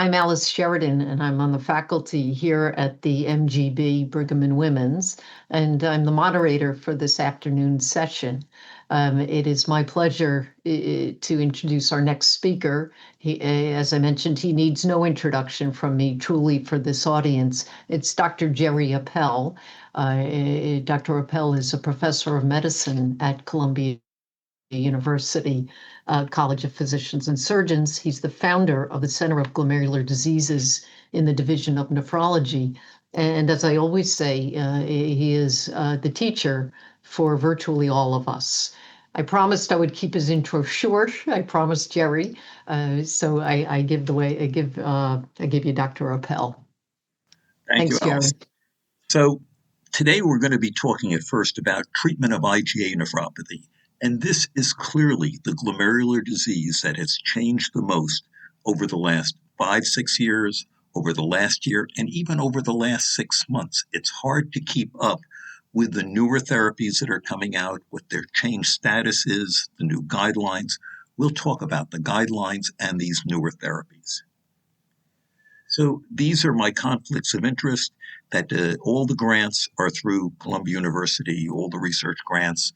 I'm Alice Sheridan, and I'm on the faculty here at the MGB Brigham and Women's, and I'm the moderator for this afternoon's session. It is my pleasure to introduce our next speaker. As I mentioned, he needs no introduction from me, truly, for this audience. It's Dr. Jerry Appel. Dr. Appel is a professor of medicine at Columbia University College of Physicians and Surgeons. He's the founder of the Center of Glomerular Diseases in the Division of Nephrology. And as I always say, he is the teacher for virtually all of us. I promised I would keep his intro short. I promised Jerry. So I give you Dr. Appel. Thank you, Thanks, Jerry. Alice. So today we're going to be talking at first about treatment of IgA nephropathy. And this is clearly the glomerular disease that has changed the most over the last 5-6 years, over the last year, and even over the last 6 months. It's hard to keep up with the newer therapies that are coming out, what their changed status is, the new guidelines. We'll talk about the guidelines and these newer therapies. So these are my conflicts of interest, that all the grants are through Columbia University, all the research grants.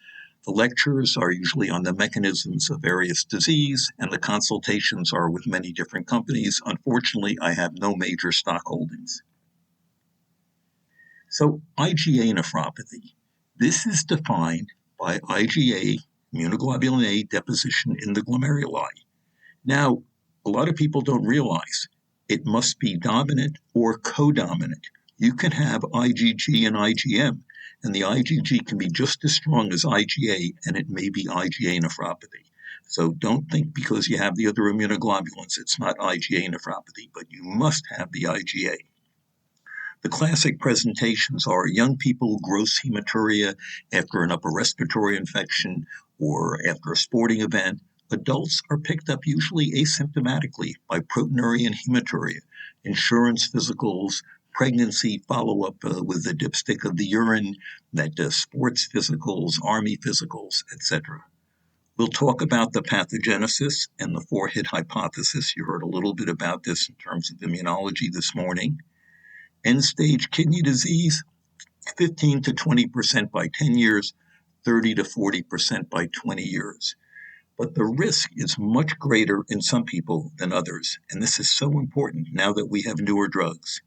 The lectures are usually on the mechanisms of various disease, and the consultations are with many different companies. Unfortunately, I have no major stock holdings. So IgA nephropathy, this is defined by IgA, immunoglobulin A deposition in the glomeruli. Now, a lot of people don't realize it must be dominant or codominant. You can have IgG and IgM, and the IgG can be just as strong as IgA, and it may be IgA nephropathy. So don't think because you have the other immunoglobulins, it's not IgA nephropathy, but you must have the IgA. The classic presentations are young people, gross hematuria after an upper respiratory infection or after a sporting event. Adults are picked up usually asymptomatically by proteinuria and hematuria, insurance physicals, pregnancy follow-up with the dipstick of the urine, sports physicals, army physicals, etc. We'll talk about the pathogenesis and the four-hit hypothesis. You heard a little bit about this in terms of immunology this morning. End-stage kidney disease, 15 to 20% by 10 years, 30 to 40% by 20 years. But the risk is much greater in some people than others, and this is so important now that we have newer drugs.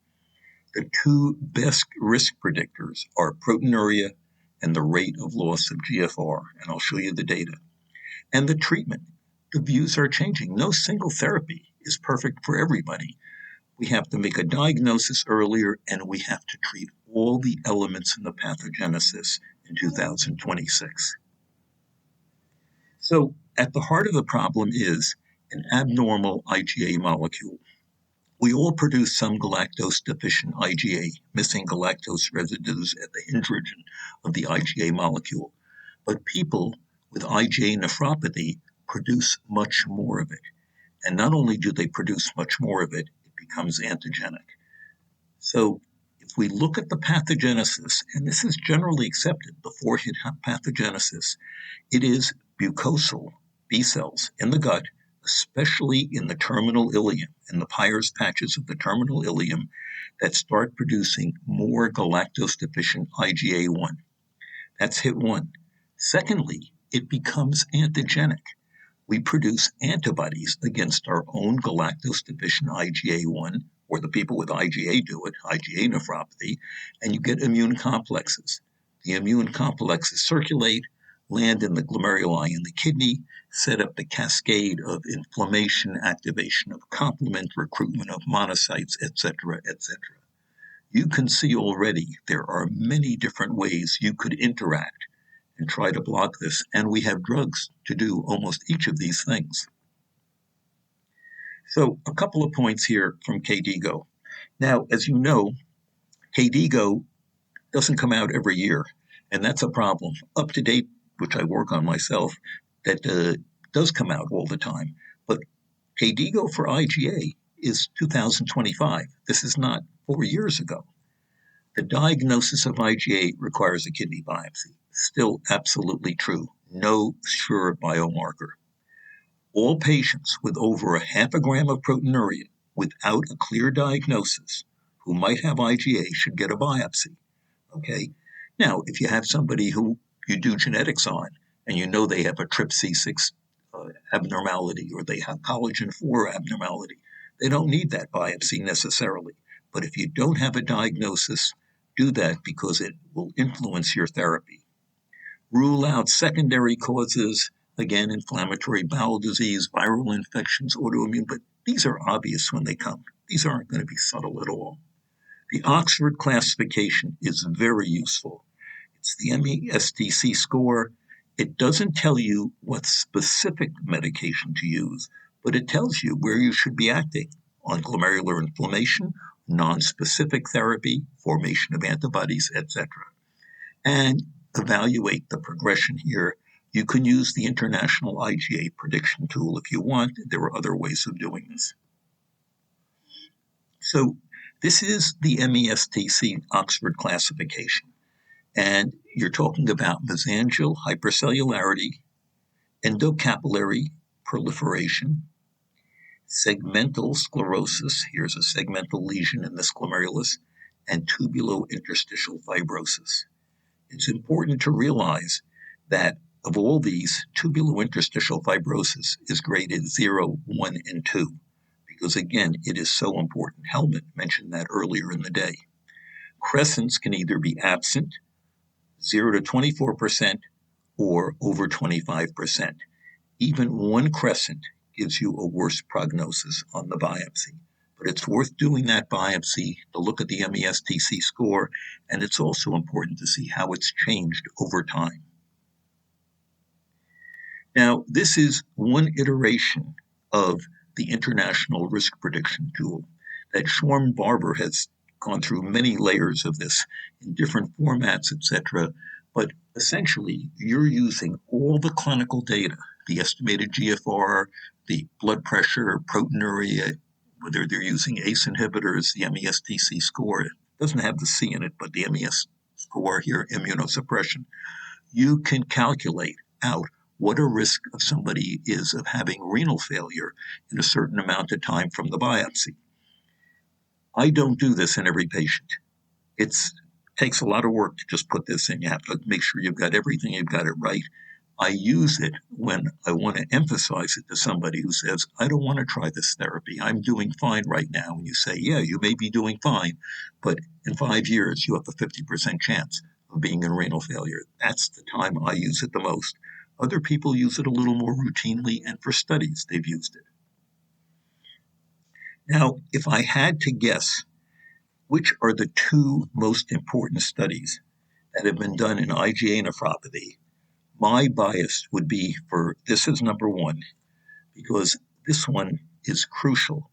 The two best risk predictors are proteinuria and the rate of loss of GFR, and I'll show you the data. And the treatment. The views are changing. No single therapy is perfect for everybody. We have to make a diagnosis earlier, and we have to treat all the elements in the pathogenesis in 2026. So at the heart of the problem is an abnormal IgA molecule. We all produce some galactose-deficient IgA, missing galactose residues at the hinge region of the IgA molecule. But people with IgA nephropathy produce much more of it. And not only do they produce much more of it, it becomes antigenic. So if we look at the pathogenesis, and this is generally accepted, the four-hit pathogenesis, it is mucosal B cells in the gut, especially in the terminal ileum, in the Peyer's patches of the terminal ileum, that start producing more galactose-deficient IgA1. That's hit one. Secondly, it becomes antigenic. We produce antibodies against our own galactose-deficient IgA1, or the people with IgA do it, IgA nephropathy, and you get immune complexes. The immune complexes circulate, land in the glomeruli in the kidney, set up the cascade of inflammation, activation of complement, recruitment of monocytes, etc., etc. You can see already there are many different ways you could interact and try to block this, and we have drugs to do almost each of these things. So a couple of points here from KDIGO. Now, as you know, KDIGO doesn't come out every year, and that's a problem. Up to date, which I work on myself, that does come out all the time. But KDIGO for IgA is 2025. This is not 4 years ago. The diagnosis of IgA requires a kidney biopsy. Still absolutely true. No sure biomarker. All patients with over a half a gram of proteinuria, without a clear diagnosis who might have IgA should get a biopsy. Okay. Now, if you have somebody who you do genetics on and you know they have a TRPC6 abnormality or they have collagen 4 abnormality, they don't need that biopsy necessarily. But if you don't have a diagnosis, do that because it will influence your therapy. Rule out secondary causes, again, inflammatory bowel disease, viral infections, autoimmune, but these are obvious when they come. These aren't going to be subtle at all. The Oxford classification is very useful. It's the MESTC score. It doesn't tell you what specific medication to use, but it tells you where you should be acting on glomerular inflammation, non-specific therapy, formation of antibodies, etc. And evaluate the progression here. You can use the International IgA prediction tool if you want. There are other ways of doing this. So this is the MESTC Oxford classification. And you're talking about mesangial hypercellularity, endocapillary proliferation, segmental sclerosis. Here's a segmental lesion in this glomerulus, and tubulointerstitial fibrosis. It's important to realize that of all these, tubulointerstitial fibrosis is graded 0, 1, and 2, because again, it is so important. Helmut mentioned that earlier in the day. Crescents can either be absent, 0 to 24%, or over 25%. Even one crescent gives you a worse prognosis on the biopsy. But it's worth doing that biopsy to look at the MESTC score, and it's also important to see how it's changed over time. Now, this is one iteration of the International Risk Prediction Tool that Schwarm Barber has gone through many layers of this in different formats, etc. But essentially, you're using all the clinical data, the estimated GFR, the blood pressure, proteinuria, whether they're using ACE inhibitors, the MESTC score. It doesn't have the C in it, but the MES score here, immunosuppression. You can calculate out what a risk of somebody is of having renal failure in a certain amount of time from the biopsy. I don't do this in every patient. It takes a lot of work to just put this in. You have to make sure you've got everything, you've got it right. I use it when I want to emphasize it to somebody who says, I don't want to try this therapy. I'm doing fine right now. And you say, yeah, you may be doing fine, but in 5 years, you have a 50% chance of being in renal failure. That's the time I use it the most. Other people use it a little more routinely, and for studies, they've used it. Now, if I had to guess, which are the two most important studies that have been done in IgA nephropathy, my bias would be for this is number one, because this one is crucial,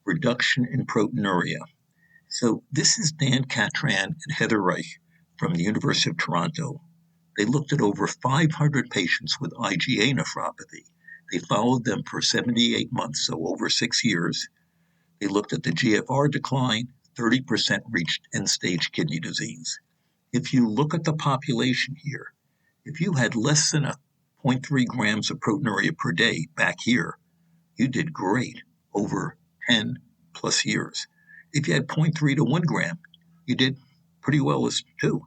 reduction in proteinuria. So this is Dan Catran and Heather Reich from the University of Toronto. They looked at over 500 patients with IgA nephropathy. They followed them for 78 months, so over 6 years. They looked at the GFR decline, 30% reached end-stage kidney disease. If you look at the population here, if you had less than 0.3 grams of proteinuria per day back here, you did great over 10 plus years. If you had 0.3 to 1 gram, you did pretty well as 2.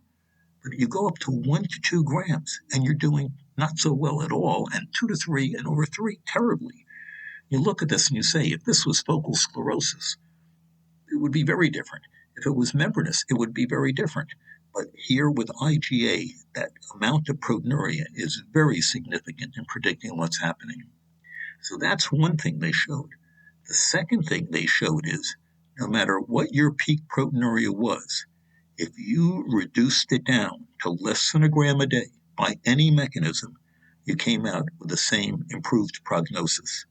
But you go up to 1 to 2 grams and you're doing not so well at all, and 2 to 3 and over 3 terribly. You look at this and you say, if this was focal sclerosis, it would be very different. If it was membranous, it would be very different. But here with IgA, that amount of proteinuria is very significant in predicting what's happening. So that's one thing they showed. The second thing they showed is no matter what your peak proteinuria was, if you reduced it down to less than a gram a day by any mechanism, you came out with the same improved prognosis.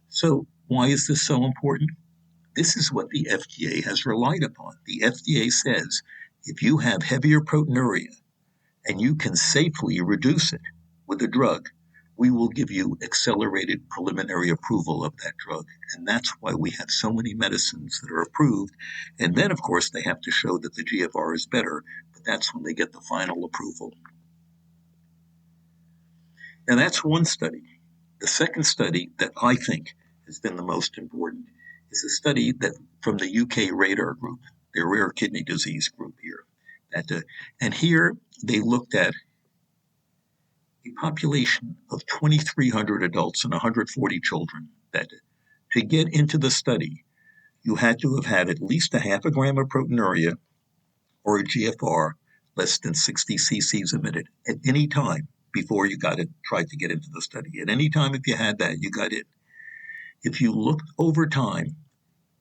So why is this so important? This is what the FDA has relied upon. The FDA says if you have heavier proteinuria and you can safely reduce it with a drug, we will give you accelerated preliminary approval of that drug. And that's why we have so many medicines that are approved. And then, of course, they have to show that the GFR is better, but that's when they get the final approval. Now, that's one study. The second study that I think has been the most important is a study that from the UK Radar Group, their rare kidney disease group here. And here they looked at a population of 2,300 adults and 140 children. That to get into the study, you had to have had at least a half a gram of proteinuria or a GFR less than 60 cc's emitted at any time before you tried to get into the study. At any time, if you had that, you got in. If you looked over time,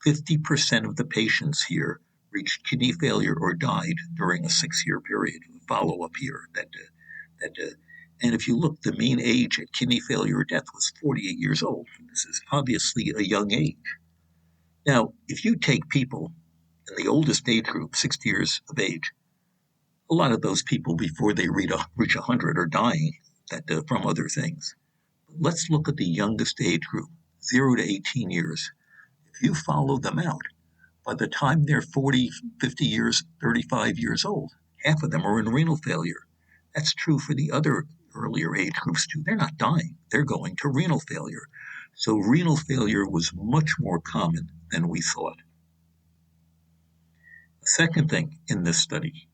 50% of the patients here reached kidney failure or died during a 6-year period. Follow up here. And if you look, the mean age at kidney failure or death was 48 years old. This is obviously a young age. Now, if you take people in the oldest age group, 60 years of age, a lot of those people before they reach 100 are dying from other things. But let's look at the youngest age group, 0 to 18 years. If you follow them out, by the time they're 40, 50 years, 35 years old, half of them are in renal failure. That's true for the other earlier age groups too. They're not dying, they're going to renal failure. So renal failure was much more common than we thought. The second thing in this study,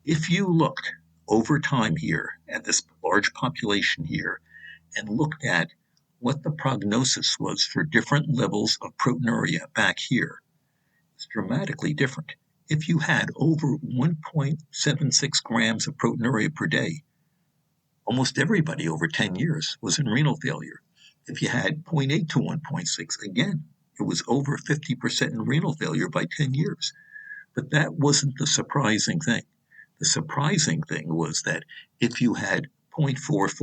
if you looked over time here at this large population here and looked at what the prognosis was for different levels of proteinuria back here, it's dramatically different. If you had over 1.76 grams of proteinuria per day, almost everybody over 10 years was in renal failure. If you had 0.8 to 1.6, again, it was over 50% in renal failure by 10 years. But that wasn't the surprising thing. The surprising thing was that if you had 0.44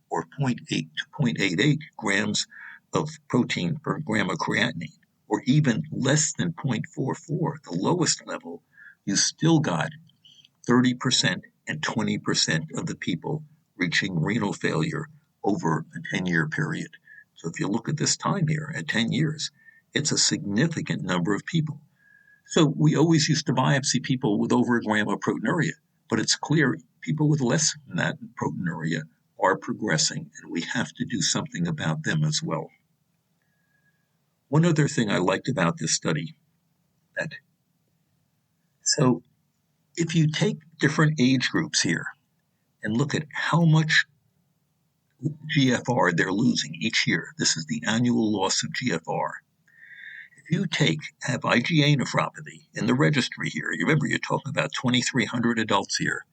or 0.8 to 0.88 grams of protein per gram of creatinine, or even less than 0.44, the lowest level, you still got 30% and 20% of the people reaching renal failure over a 10-year period. So if you look at this time here at 10 years, it's a significant number of people. So we always used to biopsy people with over a gram of proteinuria, but it's clear people with less than that proteinuria are progressing, and we have to do something about them as well. One other thing I liked about this study, so if you take different age groups here and look at how much GFR they're losing each year, this is the annual loss of GFR. If you have IgA nephropathy in the registry here, you remember you're talking about 2,300 adults here,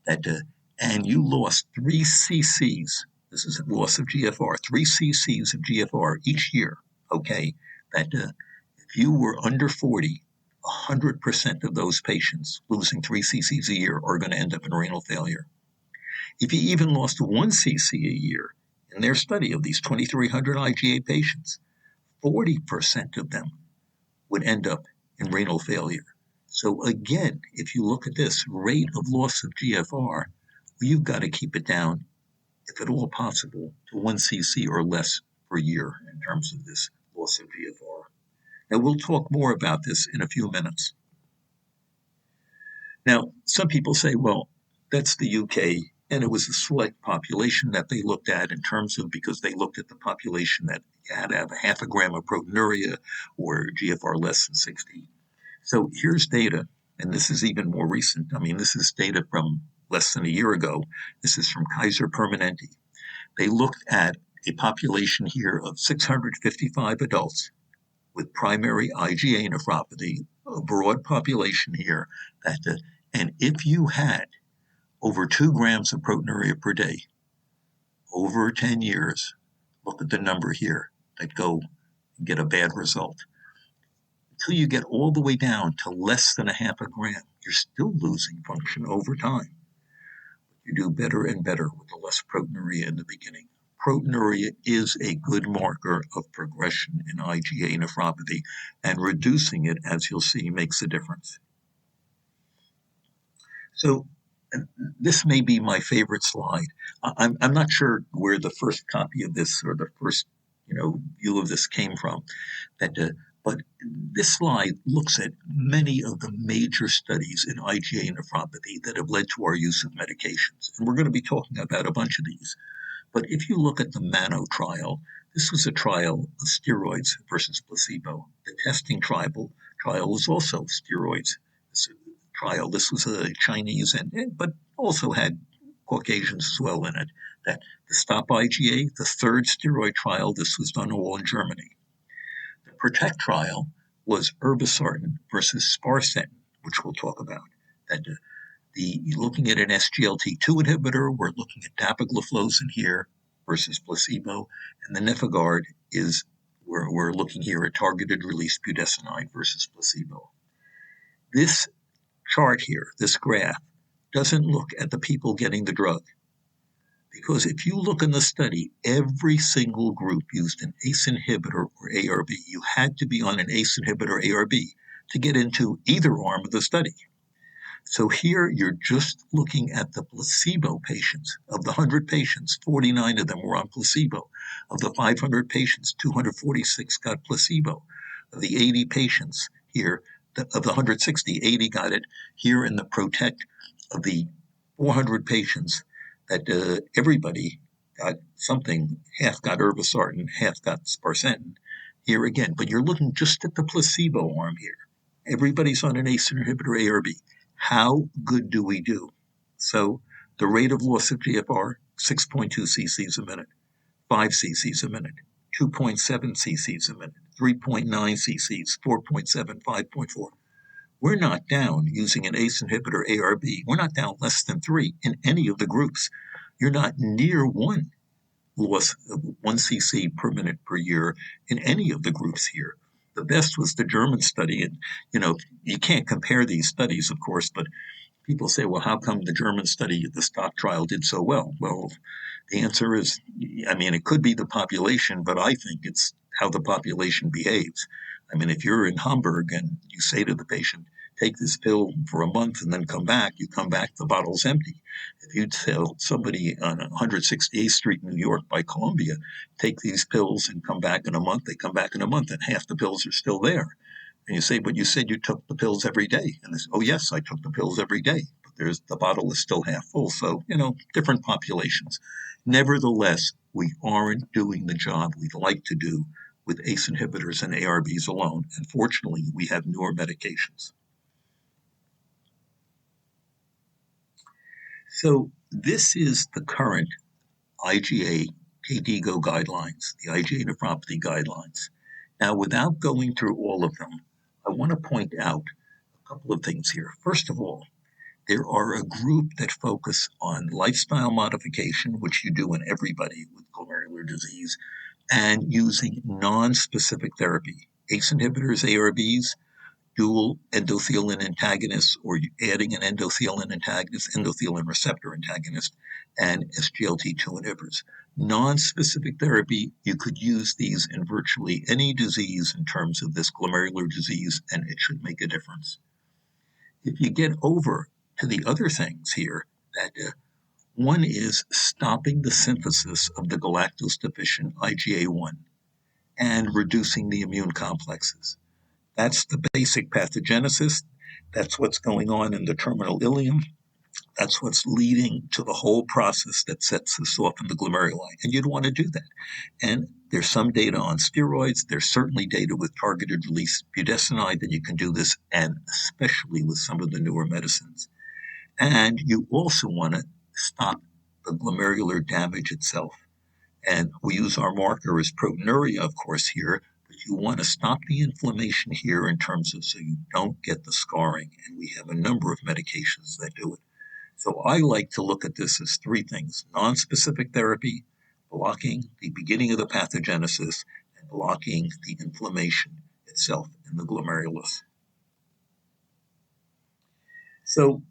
and you lost 3 cc's, this is a loss of GFR, 3 cc's of GFR each year, okay, if you were under 40, 100% of those patients losing 3 cc's a year are going to end up in renal failure. If you even lost 1 cc a year, in their study of these 2,300 IgA patients, 40% of them would end up in renal failure. So again, if you look at this rate of loss of GFR, you've got to keep it down, if at all possible, to 1 cc or less per year in terms of this loss of GFR. Now, we'll talk more about this in a few minutes. Now, some people say, well, that's the UK, and it was a select population that they looked at in terms of, because they looked at the population that had to have a half a gram of proteinuria or GFR less than 60. So here's data, and this is even more recent. I mean, this is data from less than a year ago. This is from Kaiser Permanente. They looked at a population here of 655 adults with primary IgA nephropathy, a broad population here, and if you had over 2 grams of proteinuria per day over 10 years, look at the number here that go and get a bad result. Until you get all the way down to less than a half a gram, you're still losing function over time. You do better and better with the less proteinuria in the beginning. Proteinuria is a good marker of progression in IgA nephropathy, and reducing it, as you'll see, makes a difference. So this may be my favorite slide. I'm not sure where the first copy of this or the first view of this came from, but this slide looks at many of the major studies in IgA nephropathy that have led to our use of medications. And we're going to be talking about a bunch of these. But if you look at the MANO trial, this was a trial of steroids versus placebo. The testing trial was also steroids trial. This was a Chinese, but also had Caucasians as well in it. That the Stop IgA, the third steroid trial, this was done all in Germany. The PROTECT trial was irbesartan versus sparsentan, which we'll talk about. That looking at an SGLT2 inhibitor, we're looking at dapagliflozin here versus placebo, and the NefIgArd is we're looking here at targeted release budesonide versus placebo. This chart here, this graph, doesn't look at the people getting the drug. Because if you look in the study, every single group used an ACE inhibitor or ARB. You had to be on an ACE inhibitor ARB to get into either arm of the study. So here you're just looking at the placebo patients. Of the 100 patients, 49 of them were on placebo. Of the 500 patients, 246 got placebo. Of the 80 patients here, of the 160, 80 got it. Here in the PROTECT, of the 400 patients, that everybody got something. Half got irbesartan, half got sparsentan. Here again, but you're looking just at the placebo arm here. Everybody's on an ACE inhibitor ARB. How good do we do? So the rate of loss of GFR, 6.2 cc's a minute, 5 cc's a minute, 2.7 cc's a minute, 3.9 cc's, 4.7, 5.4. We're not down using an ACE inhibitor ARB. We're not down less than 3 in any of the groups. You're not near 1 loss of 1 cc per minute per year in any of the groups here. The best was the German study. And, you can't compare these studies, of course, but people say, well, how come the German study, the STOP trial, did so well? Well, the answer is, it could be the population, but I think it's how the population behaves. If you're in Hamburg and you say to the patient, take this pill for a month and then come back, the bottle's empty. If you tell somebody on 168th Street in New York by Columbia, take these pills and come back in a month, they come back in a month and half the pills are still there. And you say, but you said you took the pills every day. And they say, oh, yes, I took the pills every day. But the bottle is still half full. So, different populations. Nevertheless, we aren't doing the job we'd like to do with ACE inhibitors and ARBs alone. And fortunately, we have newer medications. So this is the current IgA KDIGO guidelines, the IgA nephropathy guidelines. Now, without going through all of them, I want to point out a couple of things here. First of all, there are a group that focus on lifestyle modification, which you do in everybody with glomerular disease, and using non-specific therapy. ACE inhibitors, ARBs, dual endothelin antagonists, or adding an endothelin antagonist, endothelin receptor antagonist, and SGLT2 inhibitors. Non-specific therapy, you could use these in virtually any disease in terms of this glomerular disease, and it should make a difference. If you get over to the other things here, that one is stopping the synthesis of the galactose-deficient IgA1 and reducing the immune complexes. That's the basic pathogenesis. That's what's going on in the terminal ileum. That's what's leading to the whole process that sets us off in the glomeruli. And you'd want to do that. And there's some data on steroids. There's certainly data with targeted release budesonide that you can do this, and especially with some of the newer medicines. And you also want to stop the glomerular damage itself. And we use our marker as proteinuria, of course, here, but you want to stop the inflammation here in terms of so you don't get the scarring. And we have a number of medications that do it. So I like to look at this as 3 things: non-specific therapy, blocking the beginning of the pathogenesis, and blocking the inflammation itself in the glomerulus. So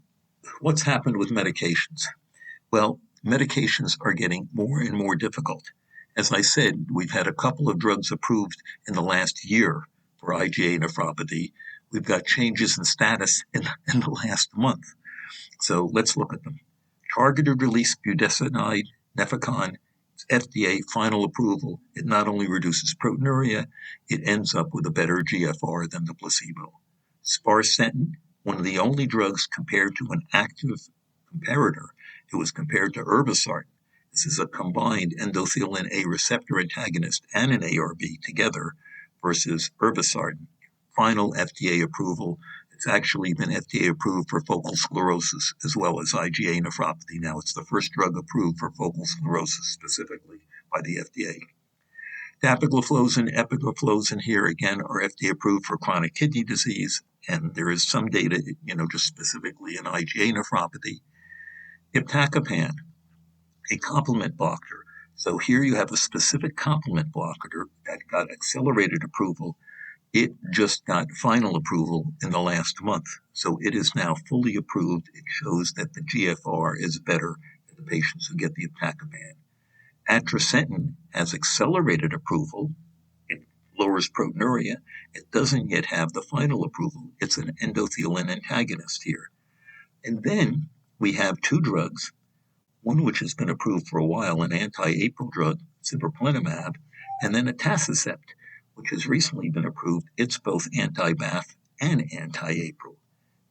what's happened with medications? Well, medications are getting more and more difficult. As I said, we've had a couple of drugs approved in the last year for IgA nephropathy. We've got changes in status in the last month. So let's look at them. Targeted release budesonide, Nefecon, FDA final approval. It not only reduces proteinuria, it ends up with a better GFR than the placebo. Sparsentan, one of the only drugs compared to an active comparator. It was compared to irbesartan. This is a combined endothelin A receptor antagonist and an ARB together versus irbesartan. Final FDA approval. It's actually been FDA approved for focal sclerosis as well as IgA nephropathy. Now it's the first drug approved for focal sclerosis specifically by the FDA. Dapagliflozin, epagliflozin here again are FDA approved for chronic kidney disease, and there is some data, just specifically in IgA nephropathy. Iptacopan, a complement blocker. So here you have a specific complement blocker that got accelerated approval. It just got final approval in the last month. So it is now fully approved. It shows that the GFR is better in the patients who get the iptacopan. Atrasentan has accelerated approval. It lowers proteinuria. It doesn't yet have the final approval. It's an endothelin antagonist here. And then we have two drugs, one which has been approved for a while, an anti-APRIL drug, sibeprenlimab, and then atacicept, which has recently been approved. It's both anti-BAFF and anti-APRIL.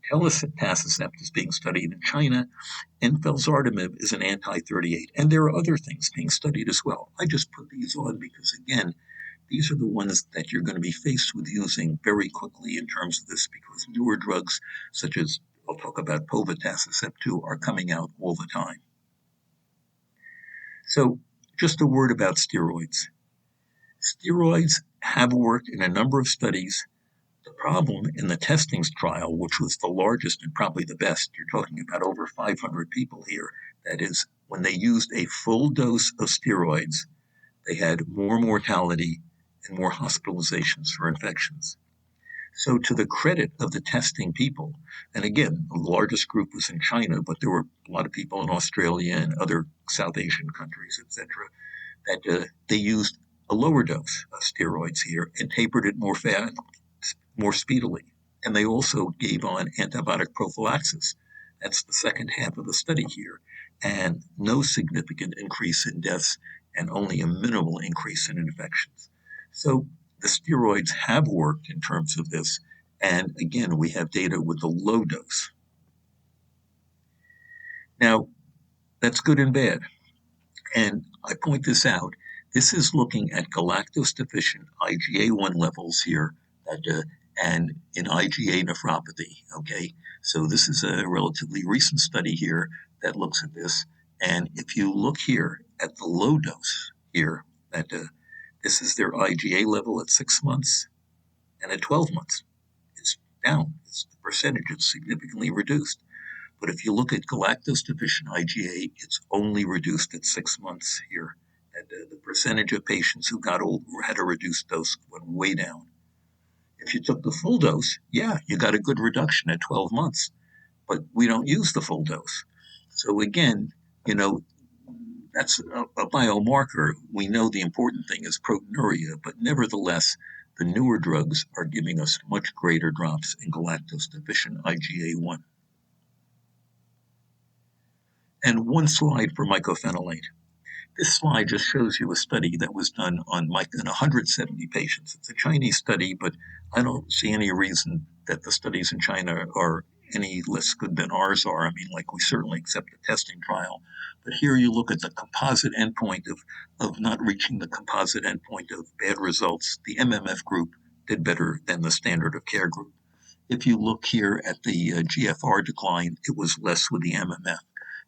Telitacicept is being studied in China, and felzartamab is an anti-38. And there are other things being studied as well. I just put these on because, again, these are the ones that you're going to be faced with using very quickly in terms of this, because newer drugs, such as I'll talk about povetacicept too, are coming out all the time. So just a word about steroids. Steroids have worked in a number of studies. The problem in the testings trial, which was the largest and probably the best, you're talking about over 500 people here, that is, when they used a full dose of steroids, they had more mortality and more hospitalizations for infections. So to the credit of the testing people, and again, the largest group was in China, but there were a lot of people in Australia and other South Asian countries, etc., that they used a lower dose of steroids here and tapered it more speedily. And they also gave on antibiotic prophylaxis. That's the second half of the study here. And no significant increase in deaths and only a minimal increase in infections. So the steroids have worked in terms of this. And again, we have data with the low dose. Now, that's good and bad. And I point this out. This is looking at galactose-deficient IgA1 levels here and in IgA nephropathy, okay? So this is a relatively recent study here that looks at this. And if you look here at the low dose here, this is their IgA level at 6 months and at 12 months. It's down. The percentage is significantly reduced. But if you look at galactose-deficient IgA, it's only reduced at 6 months here. And the percentage of patients who got old or had a reduced dose went way down. If you took the full dose, yeah, you got a good reduction at 12 months. But we don't use the full dose. So again, that's a biomarker. We know the important thing is proteinuria, but nevertheless, the newer drugs are giving us much greater drops in galactose-deficient IgA1. And one slide for mycophenolate. This slide just shows you a study that was done on in 170 patients. It's a Chinese study, but I don't see any reason that the studies in China are any less good than ours are. I mean, we certainly accept the testing trial. But here you look at the composite endpoint of not reaching the composite endpoint of bad results. The MMF group did better than the standard of care group. If you look here at the GFR decline, it was less with the MMF.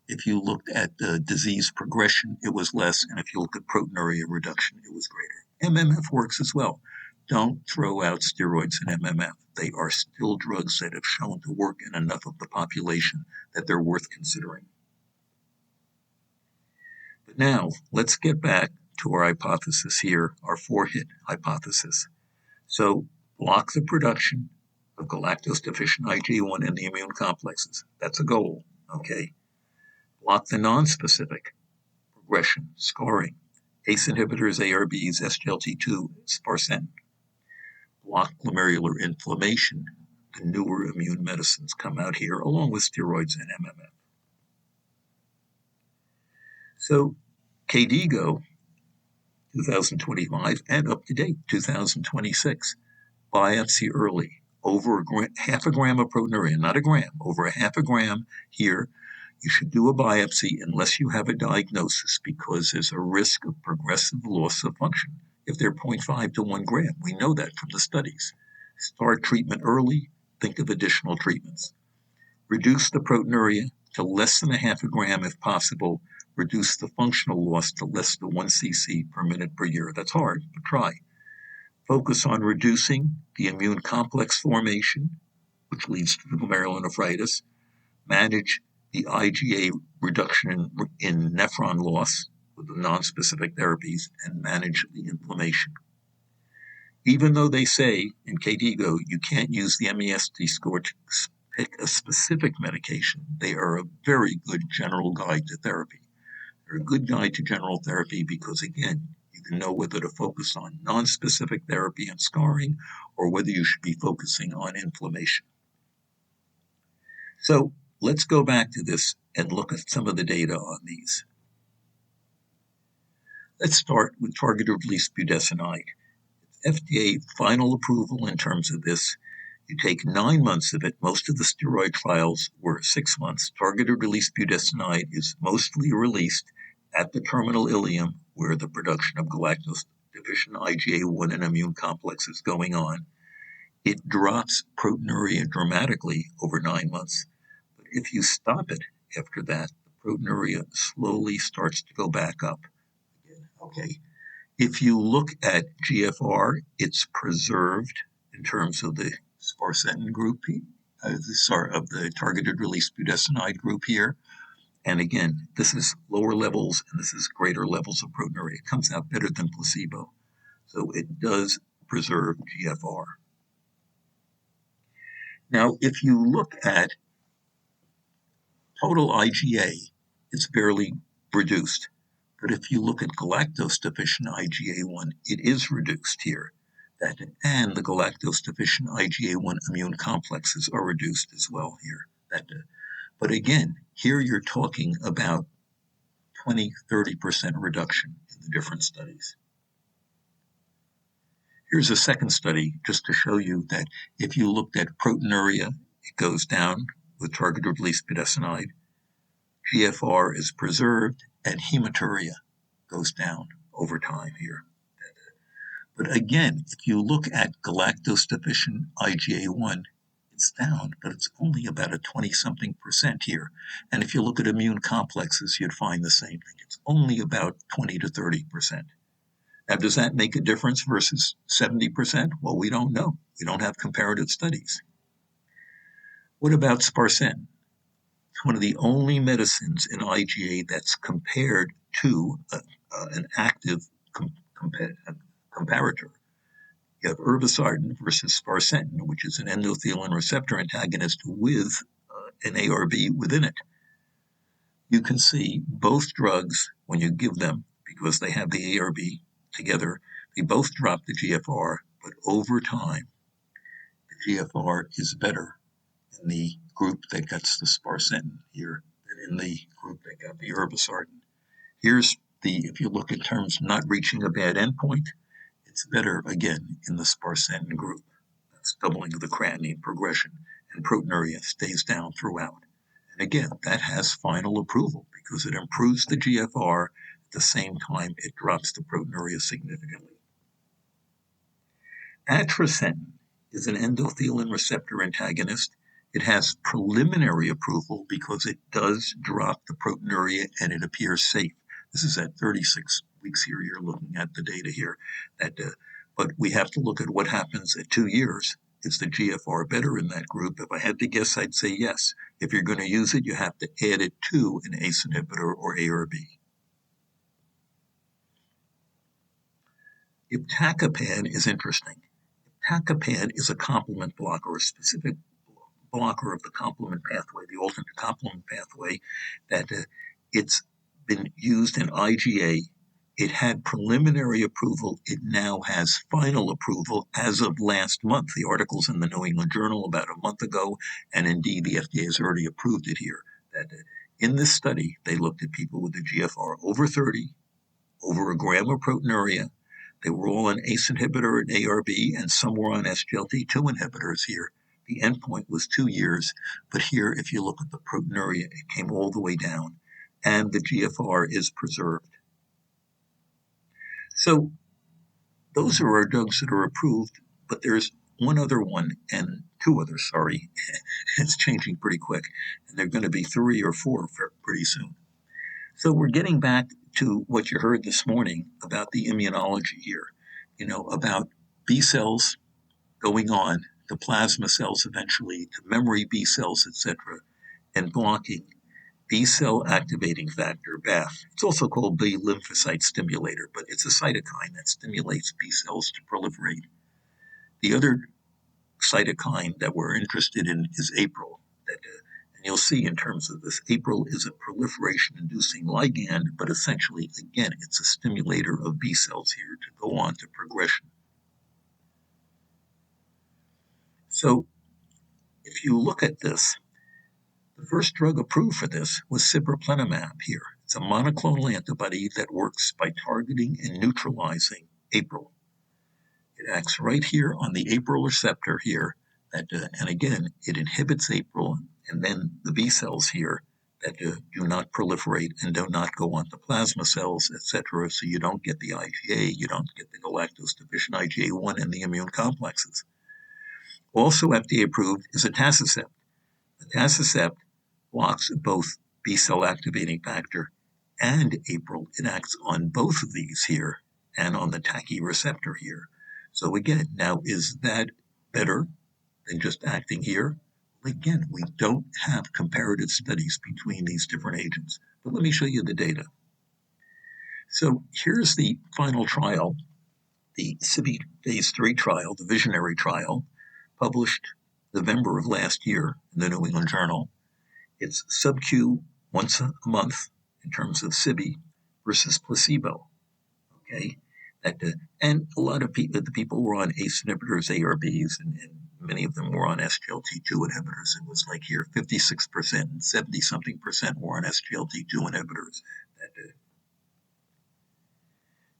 If you looked at the disease progression, it was less. And if you look at proteinuria reduction, it was greater. MMF works as well. Don't throw out steroids in MMF. They are still drugs that have shown to work in enough of the population that they're worth considering. But now, let's get back to our hypothesis here, our 4-hit hypothesis. So, block the production of galactose-deficient IgA1 in the immune complexes. That's a goal, okay? Block the non-specific progression, scarring, ACE inhibitors, ARBs, SGLT2, sparsentan. Block glomerular inflammation. The newer immune medicines come out here, along with steroids and MMF. So, KDIGO, 2025, and up to date, 2026, biopsy early, over half a gram of proteinuria, not a gram, over a half a gram here. You should do a biopsy unless you have a diagnosis because there's a risk of progressive loss of function if they're zero point 0.5 to 1 gram. We know that from the studies. Start treatment early, think of additional treatments. Reduce the proteinuria to less than a half a gram if possible. Reduce the functional loss to less than 1 cc per minute per year. That's hard, but try. Focus on reducing the immune complex formation, which leads to glomerulonephritis. Manage the IgA reduction in nephron loss with the nonspecific therapies, and manage the inflammation. Even though they say in KDIGO you can't use the MEST score to pick a specific medication, they are a very good general guide to therapy. They're a good guide to general therapy because, again, you can know whether to focus on nonspecific therapy and scarring or whether you should be focusing on inflammation. So let's go back to this and look at some of the data on these. Let's start with targeted release budesonide. FDA final approval in terms of this. You take 9 months of it. Most of the steroid trials were 6 months. Targeted release budesonide is mostly released at the terminal ileum where the production of galactose-deficient IgA1 and immune complex is going on. It drops proteinuria dramatically over 9 months. But if you stop it after that, the proteinuria slowly starts to go back up. Okay. If you look at GFR, it's preserved in terms of the sparsentan group, of the targeted release budesonide group here. And again, this is lower levels and this is greater levels of proteinuria. It comes out better than placebo. So it does preserve GFR. Now, if you look at total IgA, it's barely reduced. But if you look at galactose-deficient IgA1, it is reduced here. And the galactose-deficient IgA1 immune complexes are reduced as well here. But again, here you're talking about 20-30% reduction in the different studies. Here's a second study just to show you that if you looked at proteinuria, it goes down with targeted release budesonide. GFR is preserved, and hematuria goes down over time here. But again, if you look at galactose-deficient IgA1, it's down, but it's only about a 20-something% here. And if you look at immune complexes, you'd find the same thing. It's only about 20 to 30%. Now, does that make a difference versus 70%? Well, we don't know. We don't have comparative studies. What about sparsentan? It's one of the only medicines in IgA that's compared to an active comparator. You have irbesartan versus sparsentan, which is an endothelin receptor antagonist with an ARB within it. You can see both drugs, when you give them, because they have the ARB together, they both drop the GFR, but over time, the GFR is better in the group that gets the sparsentan here than in the group that got the irbesartan. If you look in terms of not reaching a bad endpoint, it's better, again, in the sparsentan group. That's doubling of the creatinine progression, and proteinuria stays down throughout. And again, that has final approval because it improves the GFR at the same time it drops the proteinuria significantly. Atrasentan is an endothelin receptor antagonist. It has preliminary approval because it does drop the proteinuria and it appears safe. This is at 36 weeks here. You're looking at the data here. But we have to look at what happens at 2 years. Is the GFR better in that group? If I had to guess, I'd say yes. If you're going to use it, you have to add it to an ACE inhibitor or ARB. Iptacopan is interesting. Iptacopan is a complement blocker, a specific blocker of the complement pathway, the alternate complement pathway, that it's been used in IgA. It had preliminary approval. It now has final approval as of last month. The article's in the New England Journal about a month ago, and indeed the FDA has already approved it here. In this study, they looked at people with a GFR over 30, over a gram of proteinuria. They were all on ACE inhibitor and ARB, and some were on SGLT2 inhibitors here. The endpoint was 2 years, but here, if you look at the proteinuria, it came all the way down, and the GFR is preserved. So those are our drugs that are approved, but there's one other one and two others, sorry. It's changing pretty quick, and they're going to be 3 or 4 pretty soon. So we're getting back to what you heard this morning about the immunology here, about B cells going on to plasma cells eventually, to memory B cells, etc., and blocking B cell activating factor, BAFF. It's also called the lymphocyte stimulator, but it's a cytokine that stimulates B cells to proliferate. The other cytokine that we're interested in is APRIL. And you'll see in terms of this, APRIL is a proliferation-inducing ligand, but essentially, again, it's a stimulator of B cells here to go on to progression. So if you look at this, the first drug approved for this was sibeprenlimab here. It's a monoclonal antibody that works by targeting and neutralizing APRIL. It acts right here on the APRIL receptor here, and again, it inhibits APRIL, and then the B cells here that do not proliferate and do not go on to plasma cells, etc. So you don't get the IgA, you don't get the galactose-deficient IgA1 and the immune complexes. Also FDA approved is atacicept. Atacicept blocks both B cell activating factor and APRIL. It acts on both of these here and on the TACI receptor here. So again, now is that better than just acting here? Again, we don't have comparative studies between these different agents, but let me show you the data. So here's the final trial, the CIBI phase 3 trial, the visionary trial, published November of last year in the New England Journal. It's sub-Q once a month in terms of CIBI versus placebo. Okay, and a lot of the people were on ACE inhibitors, ARBs, and many of them were on SGLT2 inhibitors. It was like here, 56% and 70-something% were on SGLT2 inhibitors.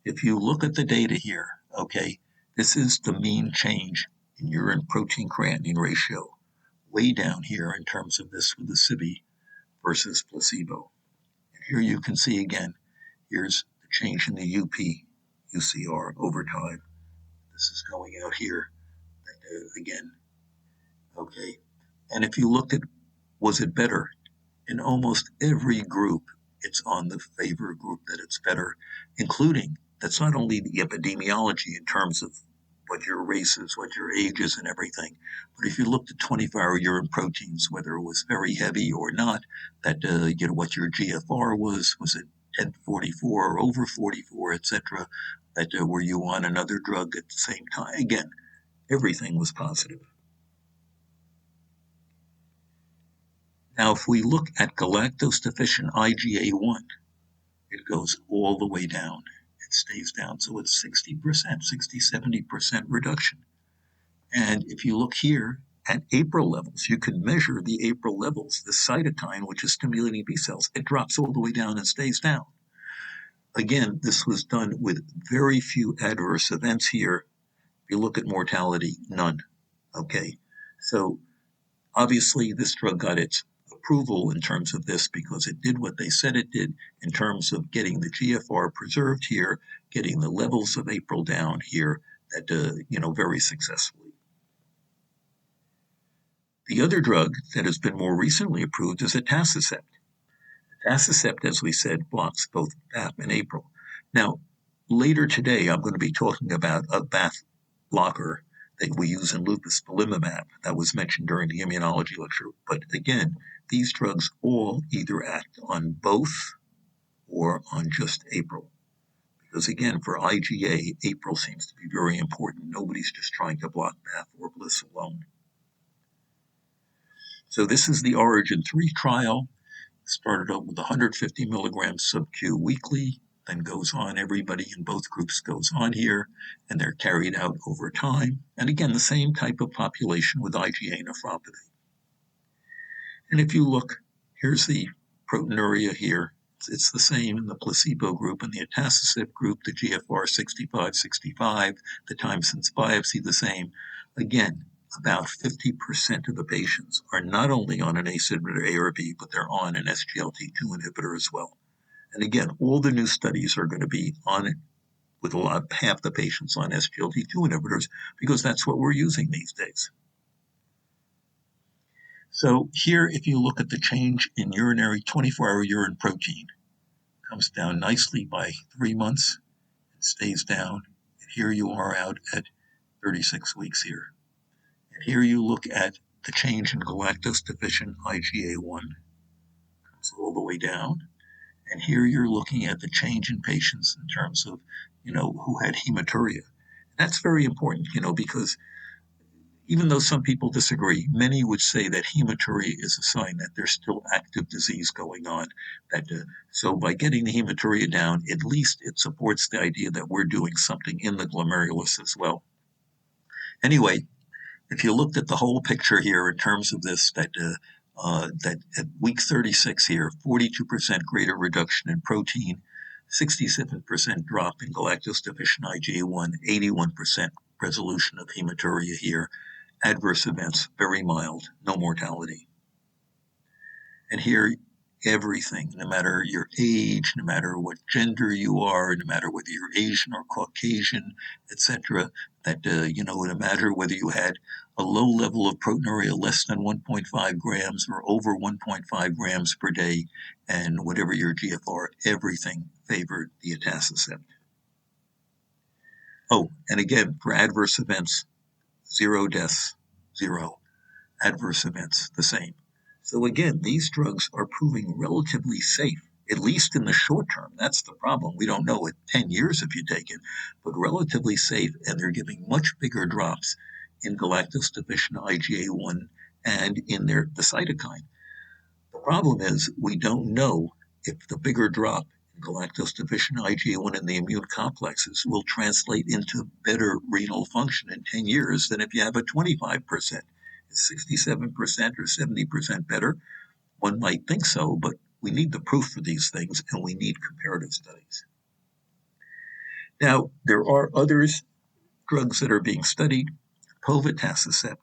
If you look at the data here, okay, this is the mean change in urine protein creatinine ratio, way down here in terms of this with the CIBI versus placebo. And here you can see again, here's the change in the UCR over time. This is going out here again. Okay. And if you looked at, was it better? In almost every group, it's on the favor group that it's better, including that's not only the epidemiology in terms of what your race is, what your age is, and everything, but if you looked at 24-hour urine proteins, whether it was very heavy or not, that what your GFR was it 1044 or over 44, etc., that were you on another drug at the same time? Again, everything was positive. Now, if we look at galactose-deficient IgA1, it goes all the way down. It stays down. So it's 60%, 60, 70% reduction. And if you look here at APRIL levels, you can measure the APRIL levels, the cytokine, which is stimulating B cells. It drops all the way down and stays down. Again, this was done with very few adverse events here. If you look at mortality, none. Okay, so obviously this drug got its approval in terms of this because it did what they said it did in terms of getting the GFR preserved here, getting the levels of APRIL down here, that very successfully. The other drug that has been more recently approved is atacicept. Atacicept, as we said, blocks both BAFF and APRIL. Now, later today, I'm going to be talking about a BAFF blocker that we use in lupus, belimumab, that was mentioned during the immunology lecture. But again, these drugs all either act on both or on just APRIL. Because again, for IgA, APRIL seems to be very important. Nobody's just trying to block BAFF or BLyS alone. So this is the Origin 3 trial. Started out with 150 milligrams sub-Q weekly, then goes on, everybody in both groups goes on here, and they're carried out over time. And again, the same type of population with IgA nephropathy. And if you look, here's the proteinuria here. It's the same in the placebo group and the atacicept group, the GFR 65, 65, the time since biopsy the same. Again, about 50% of the patients are not only on an ACE inhibitor A or B, but they're on an SGLT2 inhibitor as well. And again, all the new studies are going to be on it with half the patients on SGLT2 inhibitors because that's what we're using these days. So here, if you look at the change in urinary 24-hour urine protein, it comes down nicely by 3 months, it stays down, and here you are out at 36 weeks here. And here you look at the change in galactose-deficient IgA1, comes all the way down. And here you're looking at the change in patients in terms of, who had hematuria. That's very important, because even though some people disagree, many would say that hematuria is a sign that there's still active disease going on. So by getting the hematuria down, at least it supports the idea that we're doing something in the glomerulus as well. Anyway, if you looked at the whole picture here in terms of this, that at week 36 here, 42% greater reduction in protein, 67% drop in galactose-deficient IgA1, 81% resolution of hematuria here. Adverse events, very mild, no mortality. And here, everything, no matter your age, no matter what gender you are, no matter whether you're Asian or Caucasian, etc., that, no matter whether you had a low level of proteinuria less than 1.5 grams or over 1.5 grams per day, and whatever your GFR, everything favored the atacicept. Oh, and again, for adverse events, 0 deaths, 0. Adverse events, the same. So again, these drugs are proving relatively safe, at least in the short term. That's the problem. We don't know at 10 years if you take it, but relatively safe, and they're giving much bigger drops in galactose-deficient IgA1 and in the cytokine. The problem is we don't know if the bigger drop in galactose-deficient IgA1 in the immune complexes will translate into better renal function in 10 years than if you have a 25%. 67% or 70% better? One might think so, but we need the proof for these things, and we need comparative studies. Now, there are drugs that are being studied. Povetacicept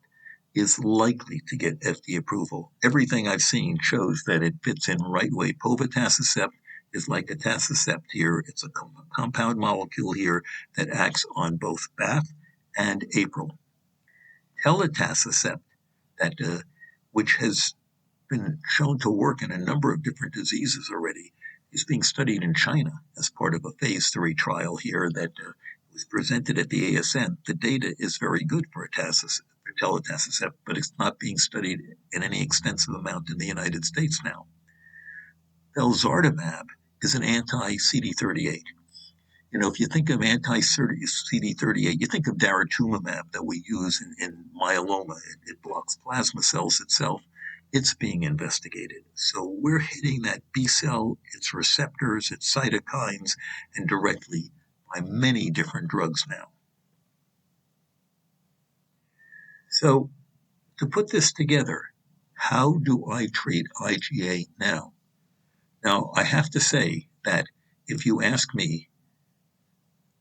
is likely to get FDA approval. Everything I've seen shows that it fits in right way. Povetacicept is like atacicept here. It's a compound molecule here that acts on both BAFF and APRIL. Telitacicept, which has been shown to work in a number of different diseases already, is being studied in China as part of a phase 3 trial here that was presented at the ASN. The data is very good for telitacicept, but it's not being studied in any extensive amount in the United States now. Felzartamab is an anti-CD38. If you think of anti-CD38, you think of daratumumab that we use in myeloma. It blocks plasma cells itself. It's being investigated. So we're hitting that B cell, its receptors, its cytokines, and directly by many different drugs now. So to put this together, how do I treat IgA now? Now, I have to say that if you ask me,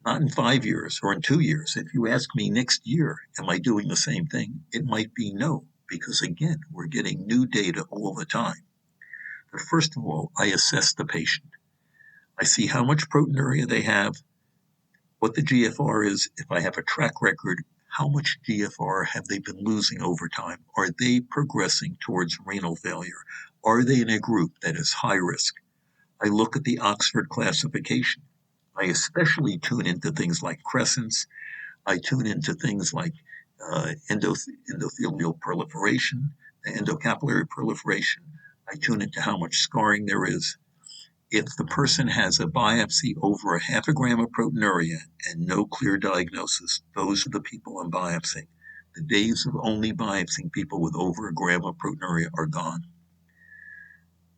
not in 5 years or in 2 years, if you ask me next year, am I doing the same thing? It might be no, because again, we're getting new data all the time. But first of all, I assess the patient. I see how much proteinuria they have, what the GFR is. If I have a track record, how much GFR have they been losing over time? Are they progressing towards renal failure? Are they in a group that is high risk? I look at the Oxford classification. I especially tune into things like crescents. I tune into things like endothelial proliferation, endocapillary proliferation. I tune into how much scarring there is. If the person has a biopsy over 0.5 gram of proteinuria and no clear diagnosis, those are the people I'm biopsying. The days of only biopsying people with over 1 gram of proteinuria are gone.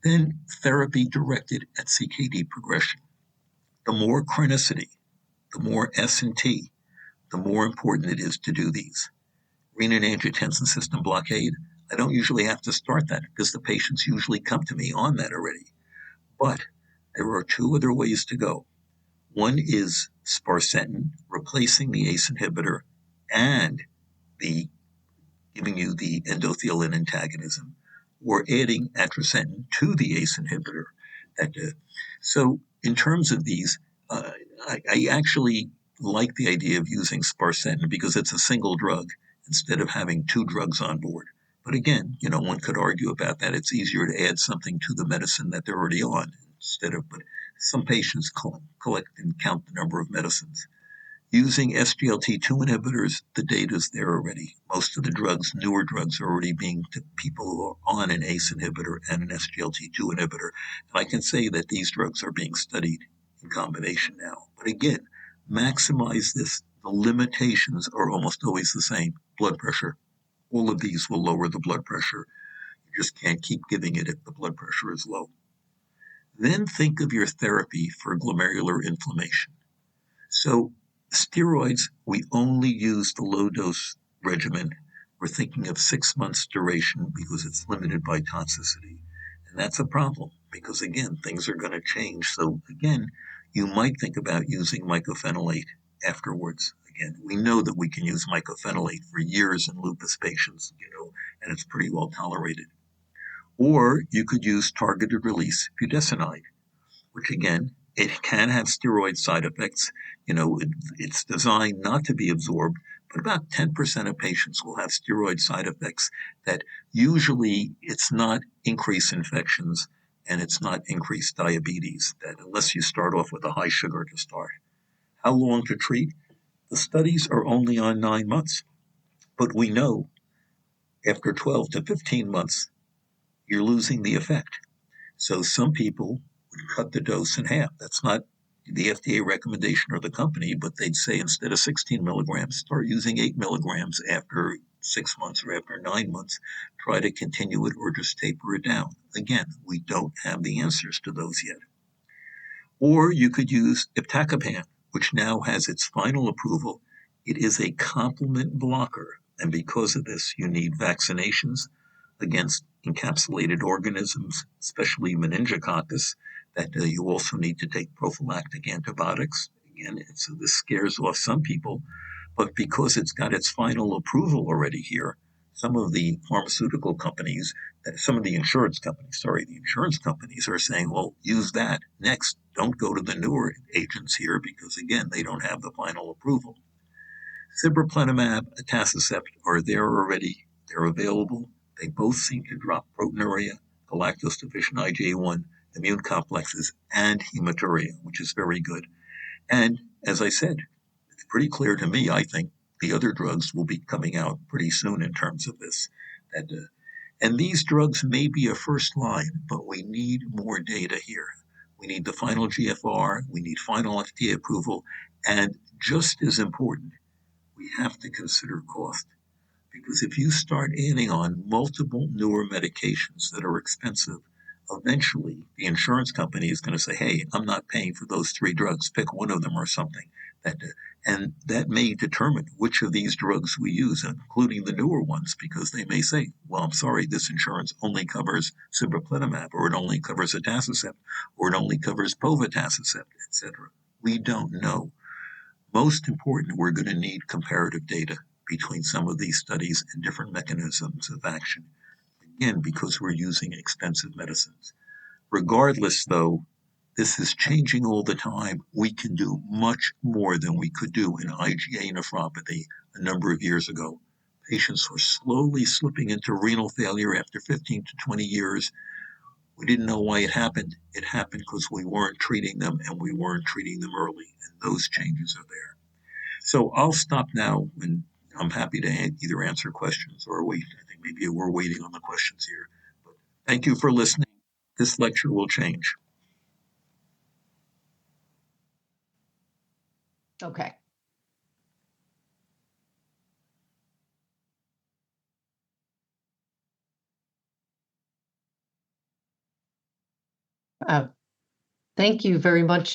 Then therapy directed at CKD progression. The more chronicity, the more S&T, the more important it is to do these. Renin-angiotensin system blockade, I don't usually have to start that because the patients usually come to me on that already. But there are 2 other ways to go. One is sparsentan, replacing the ACE inhibitor and the giving you the endothelin antagonism, or adding atrasentan to the ACE inhibitor. So, in terms of these, uh, I actually like the idea of using sparsentan because it's a single drug instead of having two drugs on board. But again, one could argue about that. It's easier to add something to the medicine that they're already on but some patients collect and count the number of medicines. Using SGLT2 inhibitors, the data is there already. Most of the drugs, newer drugs, are already being to people who are on an ACE inhibitor and an SGLT2 inhibitor. And I can say that these drugs are being studied in combination now. But again, maximize this. The limitations are almost always the same. Blood pressure. All of these will lower the blood pressure. You just can't keep giving it if the blood pressure is low. Then think of your therapy for glomerular inflammation. So, steroids, we only use the low dose regimen. We're thinking of 6 months duration because it's limited by toxicity. And that's a problem because, again, things are going to change. So, again, you might think about using mycophenolate afterwards. Again, we know that we can use mycophenolate for years in lupus patients, and it's pretty well tolerated. Or you could use targeted release budesonide, which again, it can have steroid side effects. It's designed not to be absorbed, but about 10% of patients will have steroid side effects that usually it's not increased infections and it's not increased diabetes, that unless you start off with a high sugar to start. How long to treat? The studies are only on 9 months, but we know after 12 to 15 months, you're losing the effect. So some people would cut the dose in half. That's not the FDA recommendation or the company, but they'd say instead of 16 milligrams, start using 8 milligrams after 6 months or after 9 months. Try to continue it or just taper it down. Again, we don't have the answers to those yet. Or you could use iptacopan, which now has its final approval. It is a complement blocker, and because of this, you need vaccinations against encapsulated organisms, especially meningococcus, that you also need to take prophylactic antibiotics. Again, so this scares off some people, but because it's got its final approval already here, some of the pharmaceutical companies, some of the insurance companies are saying, well, use that next. Don't go to the newer agents here because, again, they don't have the final approval. Sibeprenlimab, atacicept are there already. They're available. They both seem to drop proteinuria, galactose deficient IgA1, immune complexes, and hematuria, which is very good. And as I said, it's pretty clear to me, I think, the other drugs will be coming out pretty soon in terms of this. And these drugs may be a first line, but we need more data here. We need the final GFR, we need final FDA approval, and just as important, we have to consider cost. Because if you start adding on multiple newer medications that are expensive, eventually the insurance company is going to say, hey, I'm not paying for those three drugs, pick one of them or something. And that may determine which of these drugs we use, including the newer ones, because they may say, well, I'm sorry, this insurance only covers sibeprenlimab, or it only covers atacicept, or it only covers povetacicept, etc. We don't know. Most important, we're going to need comparative data between some of these studies and different mechanisms of action. Again, because we're using expensive medicines. Regardless, though, this is changing all the time. We can do much more than we could do in IgA nephropathy a number of years ago. Patients were slowly slipping into renal failure after 15 to 20 years. We didn't know why it happened. It happened because we weren't treating them and we weren't treating them early. And those changes are there. So I'll stop now, and I'm happy to either answer questions or wait. I think maybe we're waiting on the questions here. But thank you for listening. This lecture will change. Okay. Uh, Thank you very much,